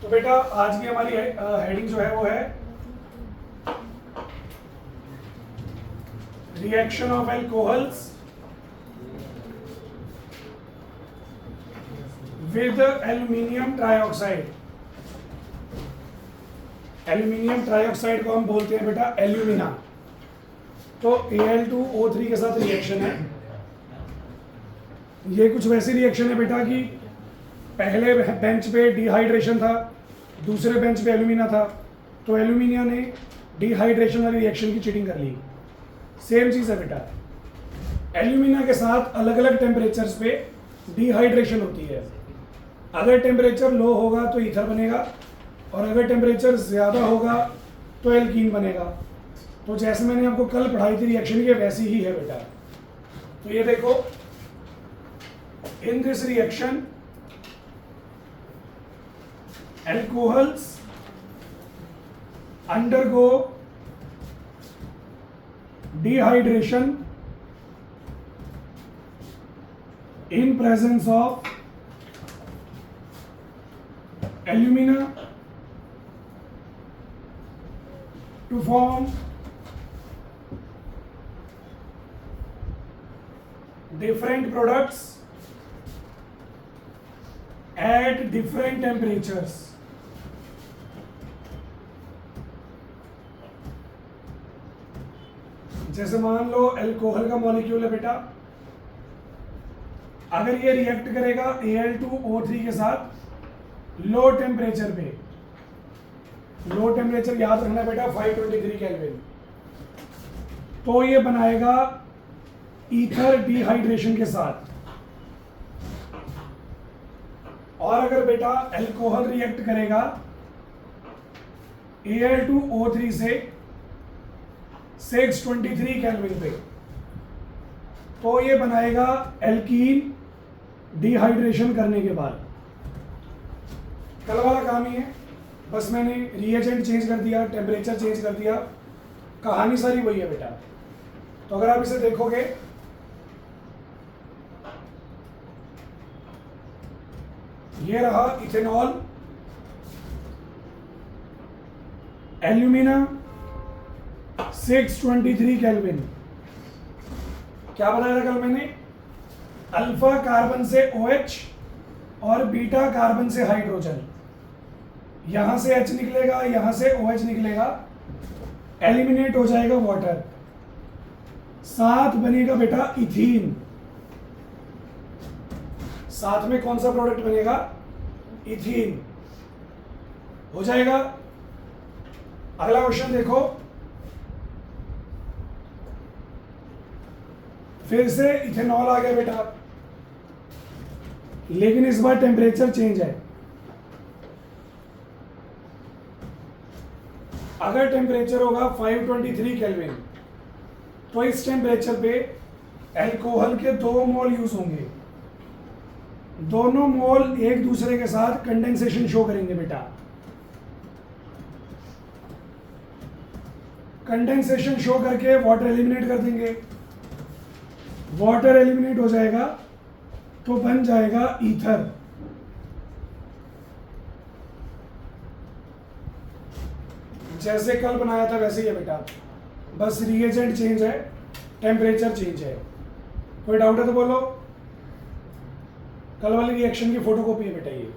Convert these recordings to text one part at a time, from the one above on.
तो बेटा आज की हमारी हेडिंग जो है वो है reaction of alcohols with aluminium trioxide. Aluminium trioxide को हम बोलते हैं बेटा एल्यूमिना। तो Al2O3 के साथ रिएक्शन है। ये कुछ वैसी रिएक्शन है बेटा कि पहले बेंच पे डिहाइड्रेशन था, दूसरे बेंच पे एल्यूमिना था, तो एल्यूमिनिया ने डिहाइड्रेशन वाली रिएक्शन की चीटिंग कर ली। सेम चीज़ है बेटा, एल्यूमिना के साथ अलग अलग टेम्परेचर्स पे डिहाइड्रेशन होती है। अगर टेम्परेचर लो होगा तो ईथर बनेगा और अगर टेम्परेचर ज़्यादा होगा तो एल्कीन बनेगा। तो जैसे मैंने आपको कल पढ़ाई थी रिएक्शन की, वैसी ही है बेटा। तो ये देखो, in this reaction alcohols undergo dehydration in presence of alumina to form different products at different temperatures। जैसे मान लो अल्कोहल का मॉलिक्यूल है बेटा, अगर ये रिएक्ट करेगा Al2O3 के साथ लो टेम्परेचर पे, लो टेम्परेचर याद रखना बेटा 523 केल्विन, तो ये बनाएगा ईथर डिहाइड्रेशन के साथ। और अगर बेटा अल्कोहल रिएक्ट करेगा Al2O3 से 623 केल्विन पे, तो ये बनाएगा एल्कीन डिहाइड्रेशन करने के बाद। कल वाला काम ही है, बस मैंने रिएजेंट चेंज कर दिया, टेम्परेचर चेंज कर दिया, कहानी सारी वही है बेटा। तो अगर आप इसे देखोगे, ये रहा इथेनॉल, एल्यूमिना 623 केल्विन। क्या बताया था कल मैंने? अल्फा कार्बन से OH और बीटा कार्बन से हाइड्रोजन, यहां से H निकलेगा, यहां से OH निकलेगा, एलिमिनेट हो जाएगा वाटर, साथ बनेगा बेटा इथीन। साथ में कौन सा प्रोडक्ट बनेगा? इथीन हो जाएगा। अगला क्वेश्चन देखो, फिर से इथेनॉल आ गया बेटा, लेकिन इस बार टेम्परेचर चेंज है। अगर टेम्परेचर होगा 523 केल्विन, तो इस टेम्परेचर पे अल्कोहल के 2 मोल यूज होंगे। दोनों मोल एक दूसरे के साथ कंडेंसेशन शो करेंगे बेटा। कंडेंसेशन शो करके वाटर एलिमिनेट कर देंगे। वाटर एलिमिनेट हो जाएगा तो बन जाएगा ईथर। जैसे कल बनाया था वैसे ही है बेटा, बस रिएजेंट चेंज है, टेम्परेचर चेंज है। कोई डाउट है तो बोलो। कल वाली रिएक्शन की फोटोकॉपी है बेटा ये।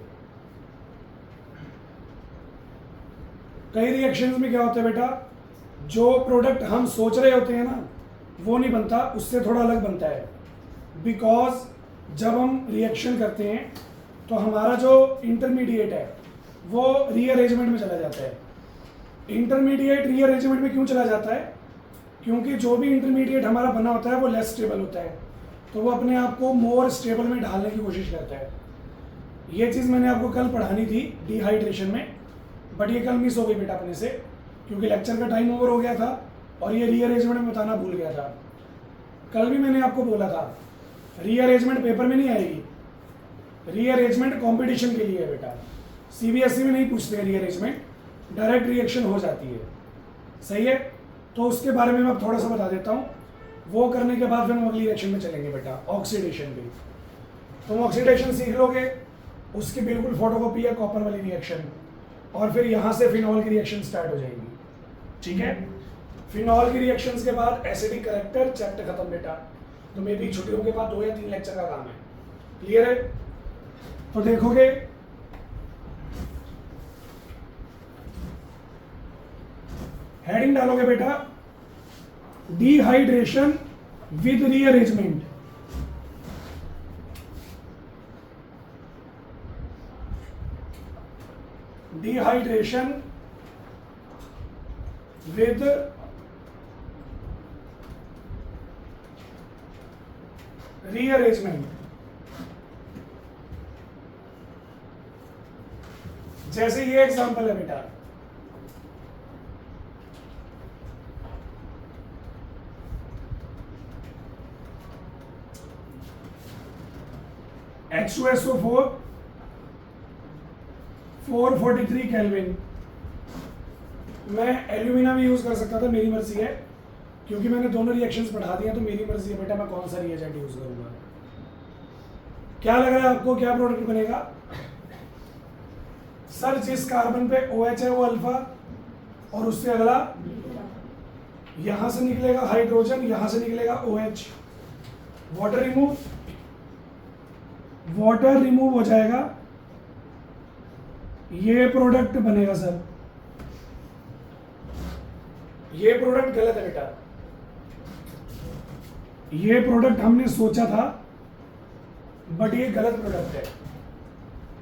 कई रिएक्शंस में क्या होता है बेटा, जो प्रोडक्ट हम सोच रहे होते हैं ना, वो नहीं बनता, उससे थोड़ा अलग बनता है। बिकॉज जब हम रिएक्शन करते हैं तो हमारा जो इंटरमीडिएट है वो रीअरेंजमेंट में चला जाता है। इंटरमीडिएट रीअरेंजमेंट में क्यों चला जाता है? क्योंकि जो भी इंटरमीडिएट हमारा बना होता है वो लेस स्टेबल होता है, तो वो अपने आप को मोर स्टेबल में ढालने की कोशिश करता है। ये चीज़ मैंने आपको कल पढ़ानी थी डिहाइड्रेशन में, बट ये कल मिस हो गई बेटा अपने से, क्योंकि लेक्चर का टाइम ओवर हो गया था और ये रीअरेंजमेंट में बताना भूल गया था। कल भी मैंने आपको बोला था रीअरेंजमेंट पेपर में नहीं आएगी, रीअरेंजमेंट कंपटीशन के लिए है बेटा। CBSE में नहीं पूछते रीअरेंजमेंट, डायरेक्ट रिएक्शन हो जाती है। सही है, तो उसके बारे में मैं थोड़ा सा बता देता हूँ। वो करने के बाद फिर हम अगली रिएक्शन में चलेंगे बेटा, ऑक्सीडेशन पे। तुम ऑक्सीडेशन सीख लोगे, उसकी बिल्कुल फोटोकॉपी है कॉपर वाली रिएक्शन। और फिर यहाँ से फिनॉल की रिएक्शन स्टार्ट हो जाएंगी। ठीक है, फिनॉल की रिएक्शंस के बाद एसिडिक करेक्टर, चैप्टर खत्म बेटा। तो मे भी छुट्टियों के बाद 2 या 3 लेक्चर का काम है। क्लियर है? तो देखोगे हेडिंग डालोगे बेटा, dehydration with rearrangement. Dehydration with rearrangement. जैसे ये एग्जांपल है बेटा, H2SO4 443 केल्विन। मैं एल्यूमिना भी यूज कर सकता था, मेरी मर्जी है, क्योंकि मैंने दोनों रिएक्शंस बढ़ा दिया, तो मेरी मर्जी है बेटा मैं कौन सा रिएजेंट यूज करूंगा। क्या लग रहा है आपको, क्या प्रोडक्ट बनेगा? सर जिस कार्बन पे OH है वो अल्फा, और उससे अगला यहां से निकलेगा हाइड्रोजन, यहां से निकलेगा OH। वाटर रिमूव हो जाएगा, ये प्रोडक्ट बनेगा सर। ये प्रोडक्ट गलत है बेटा, ये प्रोडक्ट हमने सोचा था बट ये गलत प्रोडक्ट है।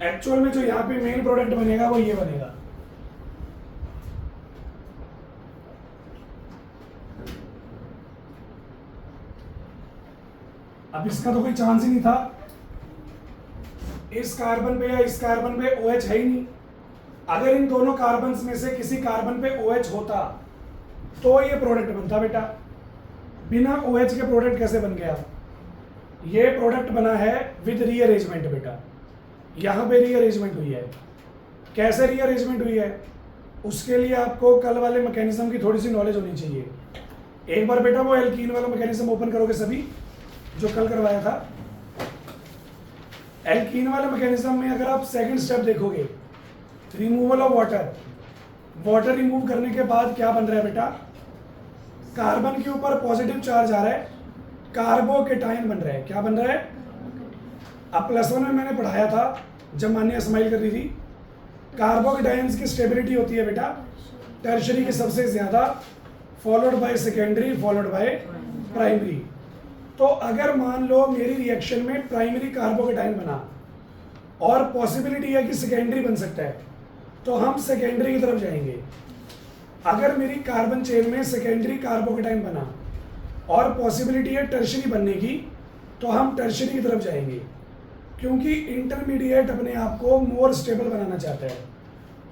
एक्चुअल में जो यहाँ पे मेन प्रोडक्ट बनेगा वो ये बनेगा। अब इसका तो कोई चांस ही नहीं था, इस कार्बन पे या इस कार्बन पे OH है ही नहीं। अगर इन दोनों कार्बन्स में से किसी कार्बन पे OH होता तो ये प्रोडक्ट बनता बेटा। बिना OH के प्रोडक्ट कैसे बन गया? ये प्रोडक्ट बना है विद रीअरेंजमेंट बेटा। यहाँ पे रीअरेंजमेंट हुई है। कैसे रीअरेंजमेंट हुई है, उसके लिए आपको कल वाले मैकेनिज्म की थोड़ी सी नॉलेज होनी चाहिए। एक बार बेटा वो एल्कीन वाला मैकेनिज्म ओपन करोगे सभी, जो कल करवाया था। एल्कीन वाले मैकेनिज्म में अगर आप सेकंड स्टेप देखोगे, removal of water, water remove करने के बाद क्या बन रहा है बेटा? कार्बन के ऊपर पॉजिटिव चार्ज आ रहा है, कार्बोकेटाइन बन रहा है। क्या बन रहा है? अब +1 में मैंने पढ़ाया था जब मान्या स्माइल कर रही थी, कार्बोकेटाइंस की स्टेबिलिटी होती है बेटा टर्शरी की सबसे ज्यादा, followed by secondary, followed by primary. तो अगर मान लो मेरी रिएक्शन में प्राइमरी कार्बोकेटाइन बना और पॉसिबिलिटी है कि सेकेंडरी बन सकता है, तो हम सेकेंडरी की तरफ जाएंगे। अगर मेरी कार्बन चेन में सेकेंडरी कार्बोकेटाइन बना और पॉसिबिलिटी है टर्शरी बनने की, तो हम टर्शरी की तरफ जाएंगे, क्योंकि इंटरमीडिएट अपने आप को मोर स्टेबल बनाना चाहता है,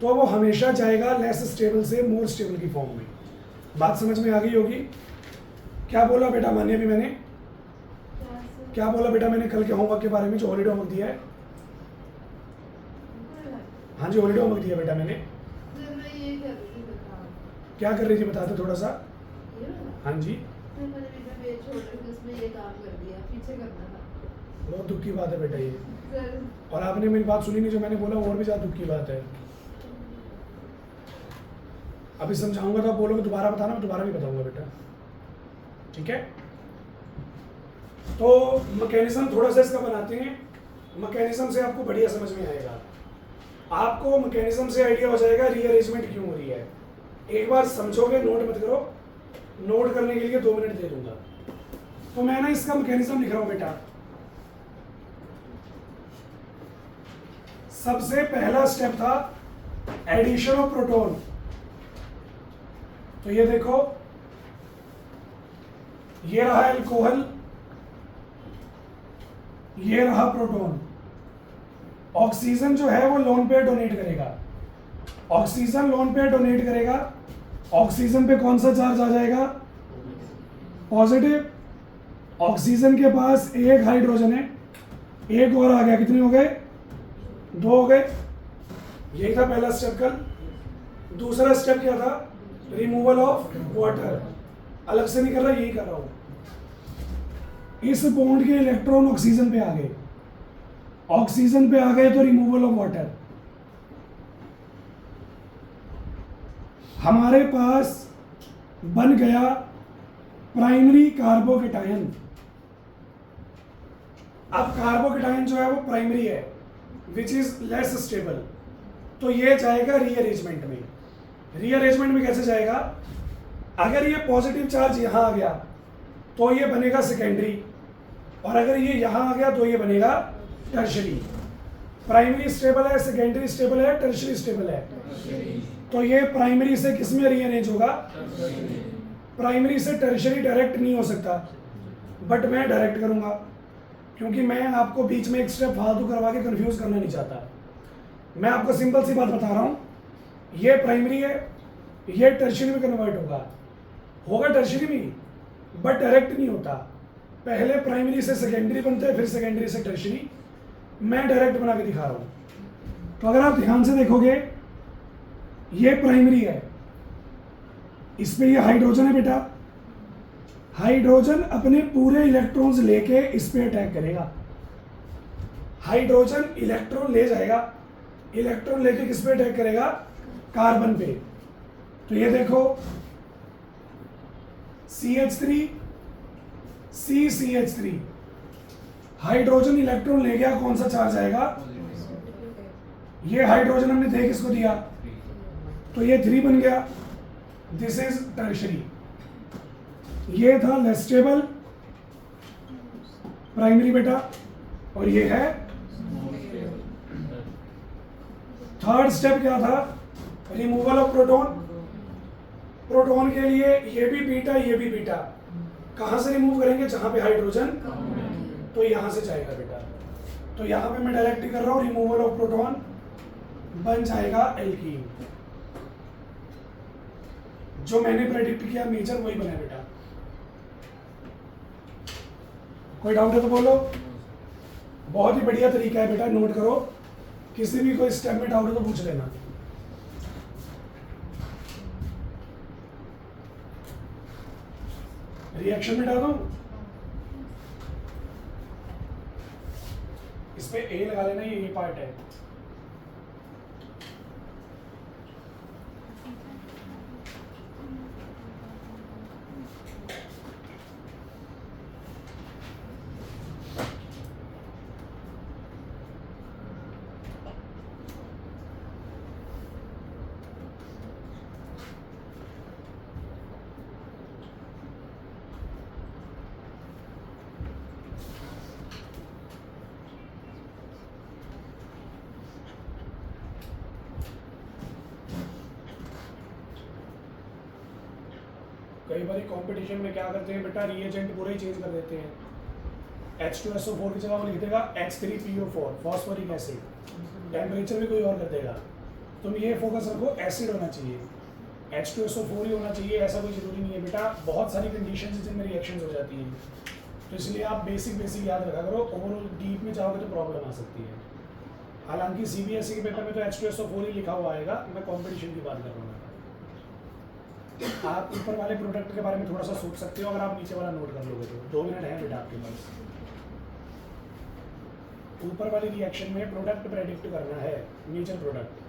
तो वो हमेशा जाएगा लेस स्टेबल से मोर स्टेबल की फॉर्म में। बात समझ में आ गई होगी? क्या बोला बेटा मान्य भी मैंने? क्या बोला बेटा मैंने कल के होमवर्क के बारे में, जो हॉलीडे होमवर्क दिया है? हाँ जी, हॉलीडे होमवर्क दिया बेटा मैंने। क्या कर रही थी बता दो थोड़ा सा। हाँ जी, बहुत दुख की बात है बेटा ये, और आपने मेरी बात सुनी नहीं, जो मैंने बोला और भी ज्यादा दुख की बात है। अभी समझाऊंगा तो आप बोलोगे दोबारा बताना, मैं दोबारा भी बताऊंगा बेटा, ठीक है? तो मैकेनिज्म थोड़ा सा इसका बनाते हैं, मैकेनिज्म से आपको बढ़िया समझ में आएगा। आपको मैकेनिज्म से आइडिया हो जाएगा रीअरेंजमेंट क्यों हो रही है। एक बार समझोगे, नोट मत करो, नोट करने के लिए 2 मिनट दे दूंगा। तो मैं ना इसका मैकेनिज्म लिख रहा हूं बेटा। सबसे पहला स्टेप था एडिशन ऑफ प्रोटॉन। तो ये देखो, ये रहा अल्कोहल, ये रहा प्रोटॉन। ऑक्सीजन जो है वो लोन पेयर डोनेट करेगा, ऑक्सीजन लोन पेयर डोनेट करेगा। ऑक्सीजन पे कौन सा चार्ज आ जाएगा? पॉजिटिव। ऑक्सीजन के पास एक हाइड्रोजन है, एक और आ गया, कितने हो गए? 2 हो गए। यही था पहला स्टेप कल। दूसरा स्टेप क्या था? Removal of water. अलग से नहीं कर रहा, यही कर रहा हूं। इस बॉन्ड के इलेक्ट्रॉन ऑक्सीजन पे आ गए, ऑक्सीजन पे आ गए तो रिमूवल ऑफ वाटर। हमारे पास बन गया प्राइमरी कार्बोकेटायन। अब कार्बोकेटायन जो है वो प्राइमरी है, विच इज लेस स्टेबल, तो ये जाएगा रीअरेंजमेंट में। रीअरेंजमेंट में कैसे जाएगा? अगर ये पॉजिटिव चार्ज यहाँ आ गया तो ये बनेगा सेकेंडरी, और अगर ये यहाँ आ गया तो ये बनेगा टर्शरी। प्राइमरी स्टेबल है, सेकेंडरी स्टेबल है, टर्शरी स्टेबल है, तो ये प्राइमरी से किस में रीअरेंज होगा? प्राइमरी से टर्शरी डायरेक्ट नहीं हो सकता, बट मैं डायरेक्ट करूंगा, क्योंकि मैं आपको बीच में एक स्टेप फालतू करवा के कंफ्यूज करना नहीं चाहता। मैं आपको सिंपल सी बात बता रहा हूँ, ये प्राइमरी है, ये टर्शरी में कन्वर्ट होगा टर्शरी में, बट डायरेक्ट नहीं होता। पहले प्राइमरी से सेकेंडरी बनता है, फिर सेकेंडरी से टर्शरी। मैं डायरेक्ट बना के दिखा रहा हूँ। तो अगर आप ध्यान से देखोगे, ये प्राइमरी है, इस पे ये हाइड्रोजन है बेटा। हाइड्रोजन अपने पूरे इलेक्ट्रॉन्स लेके इस पे अटैक करेगा। हाइड्रोजन इलेक्ट्रॉन ले जाएगा, इलेक्ट्रॉन लेके किस पे अटैक करेगा? कार्बन पे। तो ये देखो CH3 CCH3, हाइड्रोजन इलेक्ट्रॉन ले गया, कौन सा चार्ज आएगा? ये हाइड्रोजन हमने दे किसको दिया? तो ये 3 बन गया, दिस इज टर्शरी। ये था लेस स्टेबल प्राइमरी बेटा, और ये है थर्ड स्टेप। क्या था? Removal of proton. प्रोटॉन के लिए ये भी बीटा, ये भी बीटा। कहां से रिमूव करेंगे? जहां पे हाइड्रोजन, तो यहां से जाएगा बेटा। तो यहां पे मैं डायरेक्ट ही कर रहा हूं, रिमूवल ऑफ प्रोटॉन बन जाएगा एल्कीन। जो मैंने प्रेडिक्ट किया मेजर वही बना बेटा। कोई डाउट है तो बोलो। बहुत ही बढ़िया तरीका है बेटा, नोट करो। किसी भी कोई स्टेप में डाउट हो तो पूछ लेना। रिएक्शन में डाल दूं, इस पे ए लगा लेना, ये पार्ट है। कई बार कंपटीशन में क्या करते हैं बेटा, रिएजेंट पूरे ही चेंज कर देते हैं। H2SO4 की जगह वो लिख देगा H3PO4 फॉस्फोरिक एसिड। टेम्परेचर भी कोई और कर देगा। तुम ये फोकस रखो, एसिड होना चाहिए, H2SO4 ही होना चाहिए, ऐसा कोई जरूरी नहीं है बेटा। बहुत सारी कंडीशन जिनमें रिएक्शंस हो जाती हैं, तो इसलिए आप बेसिक याद रखा करो। ओवरऑल डीप में जाओगे तो प्रॉब्लम आ सकती है। हालांकि CBSE के पेपर में तो H2SO4 ही लिखा हुआ आएगा। मैं कॉम्पिटिशन की बात कर रहा हूँ। आप ऊपर वाले प्रोडक्ट के बारे में थोड़ा सा सोच सकते हो, अगर आप नीचे वाला नोट कर लोगे तो। 2 मिनट है बेटा आपके पास। ऊपर वाली रिएक्शन में प्रोडक्ट प्रेडिक्ट करना है, मेजर प्रोडक्ट।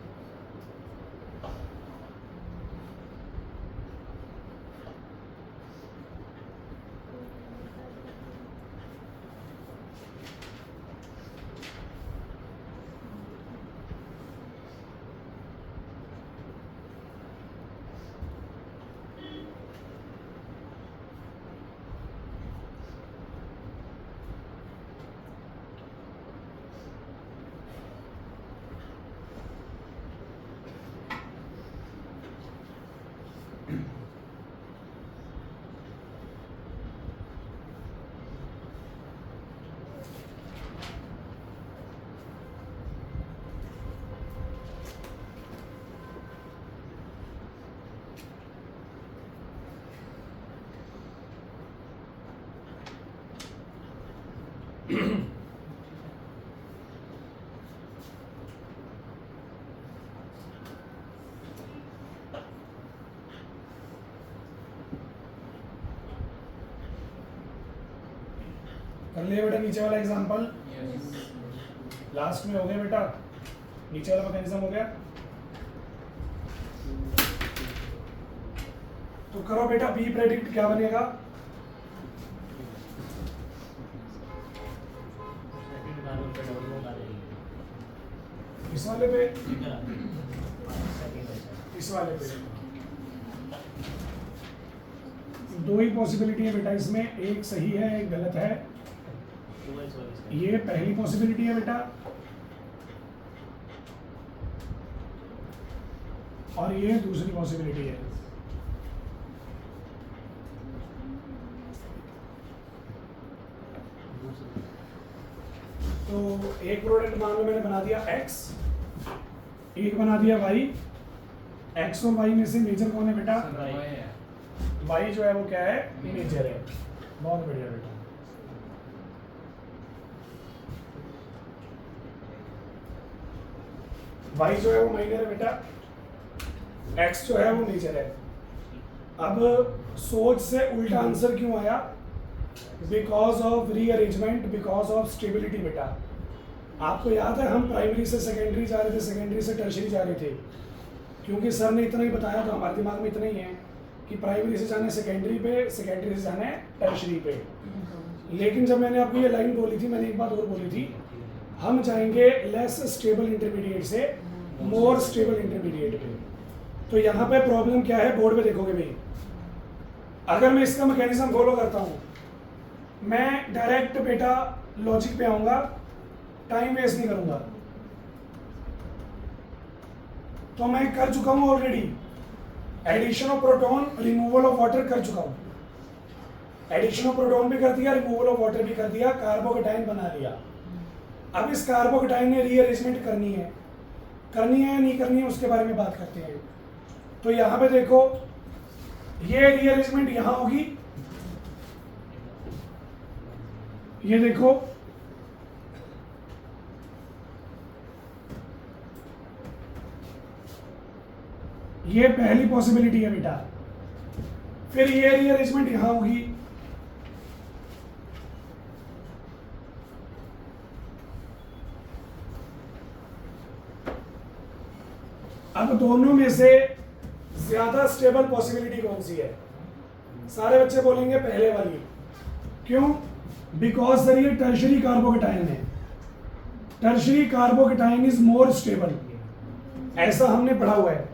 कर लिया बेटा नीचे वाला एग्जांपल? लास्ट में हो गया बेटा, नीचे वाला मैकेनिज्म हो गया। तो करो बेटा बी प्रेडिक्ट क्या बनेगा। इस वाले पे, इस वाले पे दो ही पॉसिबिलिटी है बेटा इसमें, एक सही है एक गलत है। ये पहली पॉसिबिलिटी है बेटा और ये दूसरी पॉसिबिलिटी है। तो एक प्रोडक्ट मान लो मैंने बना दिया x, एक बना दिया y। x और y में से मेजर कौन है बेटा? y जो है वो क्या है? मेजर है। बहुत बढ़िया बेटा। y जो है वो माइनर है बेटा, x जो है वो मेजर है। अब सोच से उल्टा आंसर क्यों आया? Because of rearrangement, because of stability बेटा। आपको याद है हम प्राइमरी से सेकेंडरी जा रहे थे, सेकेंडरी से टर्शरी जा रहे थे, क्योंकि सर ने इतना ही बताया तो हमारे दिमाग में इतना ही है कि प्राइमरी से जाने सेकेंडरी पे, सेकेंडरी से जाने टर्शरी पे। लेकिन जब मैंने आपको ये लाइन बोली थी, मैंने एक बात और बोली थी, हम जाएंगे लेस स्टेबल इंटरमीडिएट से मोर स्टेबल इंटरमीडिएट पे। तो यहाँ पे प्रॉब्लम क्या है, बोर्ड पे देखोगे भाई, अगर मैं इसका मैकेनिज्म फॉलो करता हूँ, मैं डायरेक्ट बेटा लॉजिक पे आऊंगा, टाइम वेस्ट नहीं करूंगा। तो मैं कर चुका हूं already, addition of proton, removal of water कर चुका हूं। एडिशन ऑफ प्रोटॉन भी कर दिया, रिमूवल ऑफ वाटर भी कर दिया, कार्बोकेटाइन बना लिया। अब इस कार्बोकेटाइन ने रीअरेंजमेंट करनी है या नहीं करनी है, उसके बारे में बात करते हैं। तो यहां पे देखो, ये रीअरेंजमेंट यहां होगी, ये देखो ये पहली पॉसिबिलिटी है बेटा। फिर ये रीअरेंजमेंट यहां होगी, अब दोनों में से ज्यादा स्टेबल पॉसिबिलिटी कौन सी है? सारे बच्चे बोलेंगे पहले वाली। क्यों? बिकॉज सर ये टर्शरी कार्बोकेटाइन है, tertiary carbocation is more stable, ऐसा हमने पढ़ा हुआ है।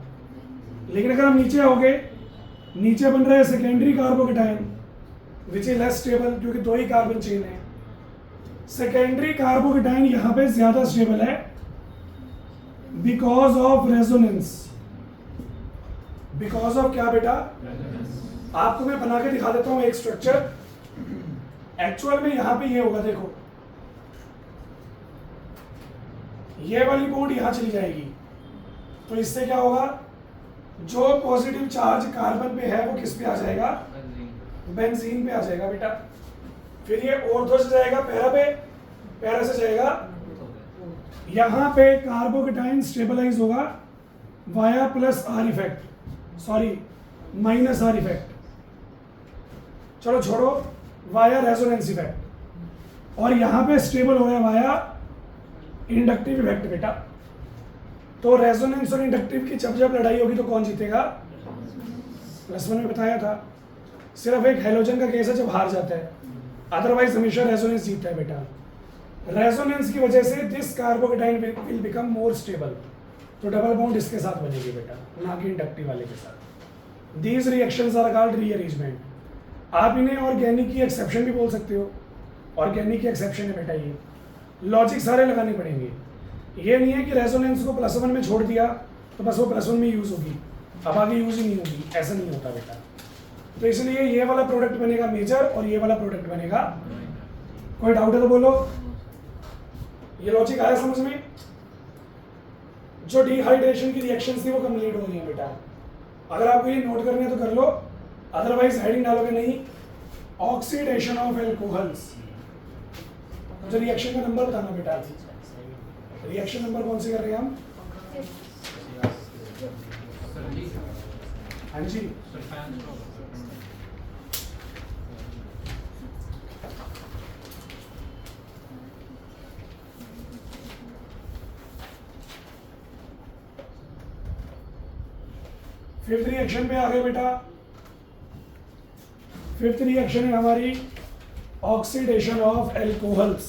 लेकिन अगर हम नीचे आओगे, नीचे बन रहा है secondary carbocation which is less stable, क्योंकि दो ही कार्बन चेन है। सेकेंडरी कार्बोकेटाइन यहां पे ज्यादा स्टेबल है because of resonance. Because of क्या बेटा? आपको मैं बना के दिखा देता हूं एक स्ट्रक्चर। एक्चुअल में यहां पे ये होगा, देखो ये वाली बॉन्ड यहां चली जाएगी, तो इससे क्या होगा, जो पॉजिटिव चार्ज कार्बन पे है वो किस पे आ जाएगा? बेंजीन पे आ जाएगा बेटा। फिर ये ऑर्थो से जाएगा पैरा पे, पैरा से जाएगा, यहां पे कार्बोकेटाइन स्टेबलाइज होगा via plus are effect, sorry minus are effect, चलो छोड़ो, वाया रेजोनेंस इफेक्ट, और यहां पे स्टेबल हो गया वाया इंडक्टिव इफेक्ट बेटा। तो रेजोनेंस और इंडक्टिव की जब जब लड़ाई होगी तो कौन जीतेगा? +1 में बताया था, सिर्फ एक हेलोजन का केस है जब हार जाता है, अदरवाइज हमेशा रेजोनेंस जीतता है बेटा। रेजोनेंस की वजह से this carbocation will become more stable, तो डबल बॉन्ड इसके साथ बनेगी बेटा, ना कि इंडक्टिव वाले के साथ। These reactions are called rearrangement. आप इन्हें ऑर्गेनिक की एक्सेप्शन भी बोल सकते हो, ऑर्गेनिक की एक्सेप्शन है बेटा। ये लॉजिक सारे लगाने पड़ेंगे, ये नहीं है कि रेजोनेंस को +1 में छोड़ दिया तो बस वो +1 में यूज होगी, अब आगे यूज ही नहीं होगी, ऐसा नहीं होता बेटा। तो इसलिए ये वाला प्रोडक्ट बनेगा मेजर और ये वाला प्रोडक्ट बनेगा। कोई डाउट है तो बोलो। ये लॉजिक आया समझ में? जो डिहाइड्रेशन की रिएक्शन थी वो कंप्लीट हो गई है बेटा। अगर आपको ये नोट करने है तो कर लो, अदरवाइज हेडिंग डालोगे नहीं। ऑक्सीडेशन ऑफ एल्कोहल्स, मुझे रिएक्शन का नंबर बताना बेटा। रिएक्शन नंबर कौन से कर रहे हैं हम? हाँ जी, फिफ्थ रिएक्शन पे आ गए बेटा। फिफ्थ रिएक्शन है हमारी oxidation of alcohols.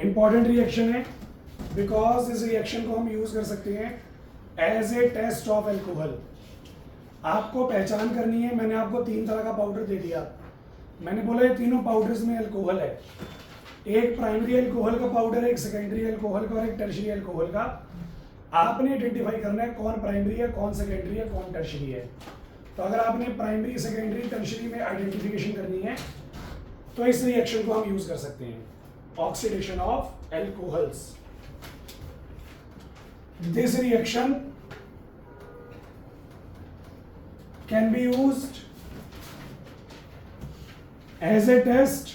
Important reaction है बिकॉज इस रिएक्शन को हम यूज कर सकते हैं as a test of alcohol. आपको पहचान करनी है, मैंने आपको 3 तरह का पाउडर दे दिया, मैंने बोला ये तीनों पाउडर्स में अल्कोहल है, एक प्राइमरी अल्कोहल का पाउडर है, एक सेकेंडरी अल्कोहल का और एक टर्शियरी अल्कोहल का। आपने आइडेंटिफाई करना है कौन प्राइमरी है, कौन सेकेंडरी है, कौन टर्शियरी है। तो अगर आपने प्राइमरी, सेकेंडरी, टर्शियरी में आइडेंटिफिकेशन करनी है तो इस रिएक्शन को हम यूज कर सकते हैं, oxidation of alcohols. This reaction can be used as a test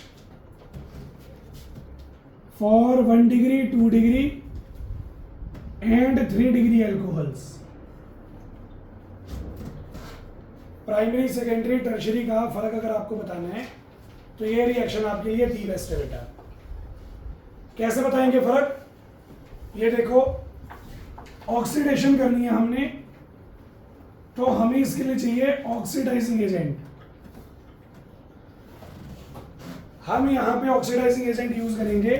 for 1 degree, 2 degree and 3 degree alcohols। Primary, secondary, tertiary का फर्क अगर आपको बताना है तो ये रिएक्शन आपके लिए दी बेस्ट है बेटा। कैसे बताएंगे फर्क? ये देखो, ऑक्सीडेशन करनी है हमने तो हमें इसके लिए चाहिए ऑक्सीडाइजिंग एजेंट। हम यहां पे ऑक्सीडाइजिंग एजेंट यूज करेंगे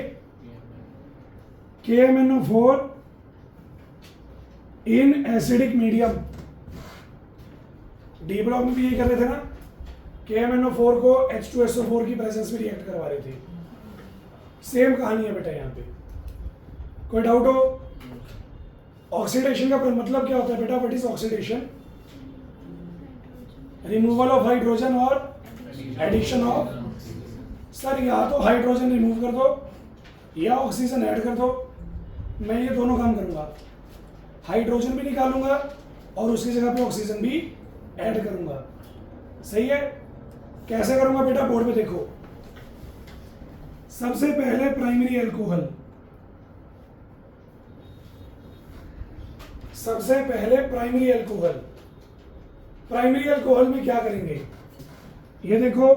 KMnO4 in acidic medium. D block में भी ये कर रहे थे ना, KMnO4 को H2SO4 की प्रेजेंस में रिएक्ट करवा रहे थे। सेम कहानी है बेटा यहाँ पे। कोई डाउट हो? ऑक्सीडेशन का मतलब क्या होता है बेटा? What is oxidation? Removal of hydrogen और एडिशन ऑफ। सर या तो हाइड्रोजन रिमूव कर दो या ऑक्सीजन ऐड कर दो, मैं ये दोनों काम करूंगा। हाइड्रोजन भी निकालूंगा और उसकी जगह पे ऑक्सीजन भी ऐड करूंगा। सही है? कैसे करूंगा बेटा? बोर्ड पे देखो। सबसे पहले प्राइमरी अल्कोहल, सबसे पहले प्राइमरी अल्कोहल। प्राइमरी अल्कोहल में क्या करेंगे? ये देखो,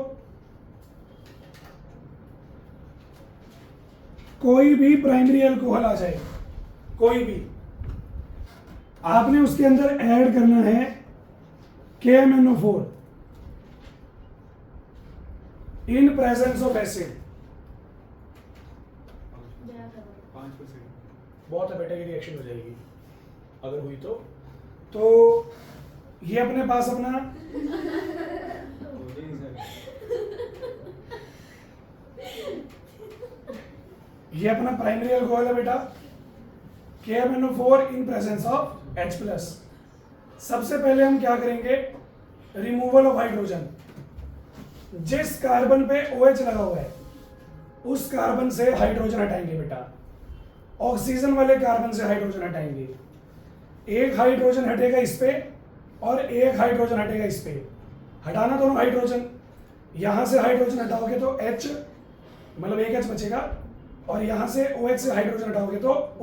कोई भी प्राइमरी अल्कोहल आ जाए, कोई भी, आपने उसके अंदर ऐड करना है KMnO4 in presence of acid. 5% बहुत है बेटा, ये रिएक्शन हो जाएगी अगर हुई तो ये अपने पास अपना ये अपना प्राइमरी अल्कोहल है बेटा, KMnO4 in presence of H+। सबसे पहले हम क्या करेंगे? Removal of hydrogen. जिस कार्बन पे OH लगा हुआ है उस कार्बन से हाइड्रोजन हटाएंगे बेटा, ऑक्सीजन वाले कार्बन से हाइड्रोजन हटाएंगे। एक हाइड्रोजन हटेगा इस पे और एक हाइड्रोजन हटेगा इस पे। हटाना दोनों हाइड्रोजन, यहां से हाइड्रोजन हटाओगे तो H, मतलब एक H बचेगा, और यहां से OH से हाइड्रोजन हटाओगे तो O।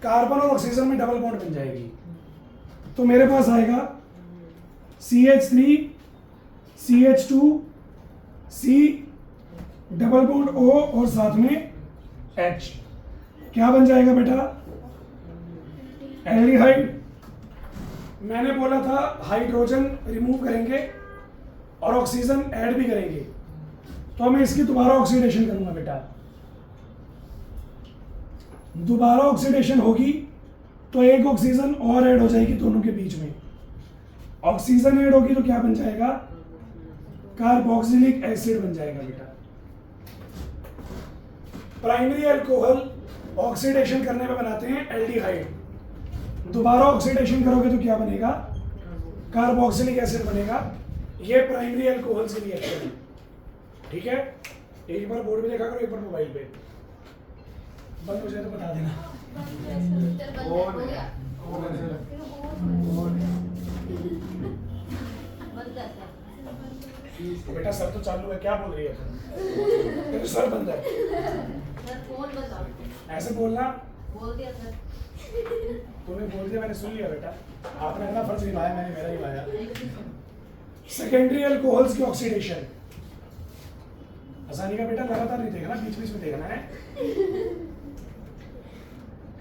कार्बन और ऑक्सीजन में डबल बॉन्ड बन जाएगी। तो मेरे पास आएगा CH3 CH2 C double bond O और साथ में H। क्या बन जाएगा बेटा? एल्डिहाइड। मैंने बोला था हाइड्रोजन रिमूव करेंगे और ऑक्सीजन ऐड भी करेंगे, तो मैं इसकी दोबारा ऑक्सीडेशन करूंगा बेटा। दोबारा ऑक्सीडेशन होगी तो एक ऑक्सीजन और ऐड हो जाएगी दोनों के बीच में। ऑक्सीजन ऐड होगी तो क्या बन जाएगा? कार्बोक्सिलिक एसिड बन जाएगा बेटा। प्राइमरी अल्कोहल ऑक्सीडेशन करने में बनाते हैं एल्डिहाइड। दोबारा ऑक्सीडेशन करोगे तो क्या बनेगा? कार्बोक्सिलिक एसिड बनेगा। ये प्राइमरी अल्कोहल से रिएक्शन है। ठीक है, एक बार बोर्ड पे देखा करो, एक बार मोबाइल पे। बंद हो जाए तो बता देना। बेटा सर तो चालू है, क्या बोल रही है तुम? तो सर बंद है। ऐसे बोलना। बोल दिया सर। तूने बोल दिया, मैंने सुन लिया बेटा। आपने अपना फर्ज निभाया, मैंने मेरा निभाया। सेकेंडरी अल्कोहल्स की ऑक्सीडेशन आसानी का बेटा लगातार नहीं देखना, बीच बीच में देखना है।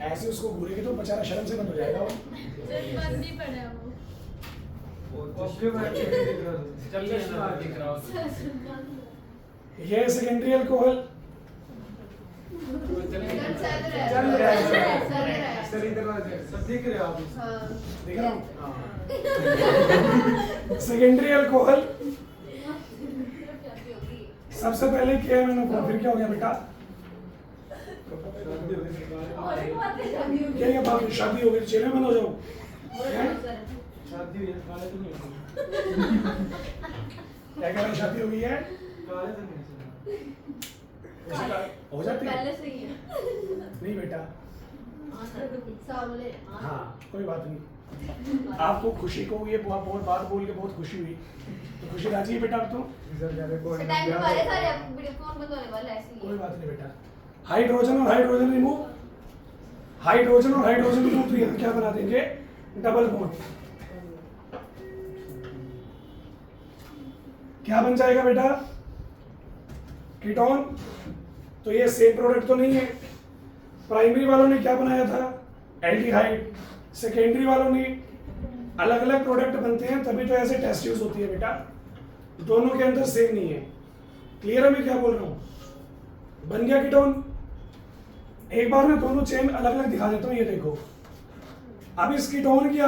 ऐसे उसको घूरेगी तो बेचारा शर्म से बंद हो जाएगा वो। ये सेकेंडरी अल्कोहल, दिख रहे हो आप? दिख रहा हूँ। सेकेंडरी अल्कोहल सबसे पहले किया है मैंने, फिर क्या हो गया बेटा? क्या बात है, शादी हो गई, चेले मन हो जाओ। शादी हुई है, काले तो नहीं होती। क्या कह रहा है, शादी हो गई है? काले तो नहीं होती। हो जाती है? पहले से ही है। नहीं बेटा, सामने हाँ कोई बात नहीं। आपको खुशी को ये बहुत बात बोल के बहुत खुशी हुई, तो खुशी राजी है बेटा अब तो? टाइम पे बारे सारे वीडियो फोन बंद होने वाला है ऐसे ही। कोई बात नहीं बेटा। हाइड्रोजन और हाइड्रोजन रिमूव, हाइड्रोजन और हाइड्रोजन रिमूव, तो यहाँ क्या बना देंगे? Double bond. क्या बन जाएगा बेटा? कीटोन। तो ये सेम प्रोडक्ट तो नहीं है। प्राइमरी वालों ने क्या बनाया था? एल्डिहाइड। सेकेंडरी वालों ने अलग अलग प्रोडक्ट बनते हैं, तभी तो ऐसे टेस्ट यूज होती है बेटा। दोनों के अंदर सेम नहीं है। क्लियर है मैं क्या बोल रहा हूँ? बन गया कीटोन। एक बार मैं दोनों चेन अलग अलग दिखा देता हूँ, ये देखो। अब इस कीटोन की आगे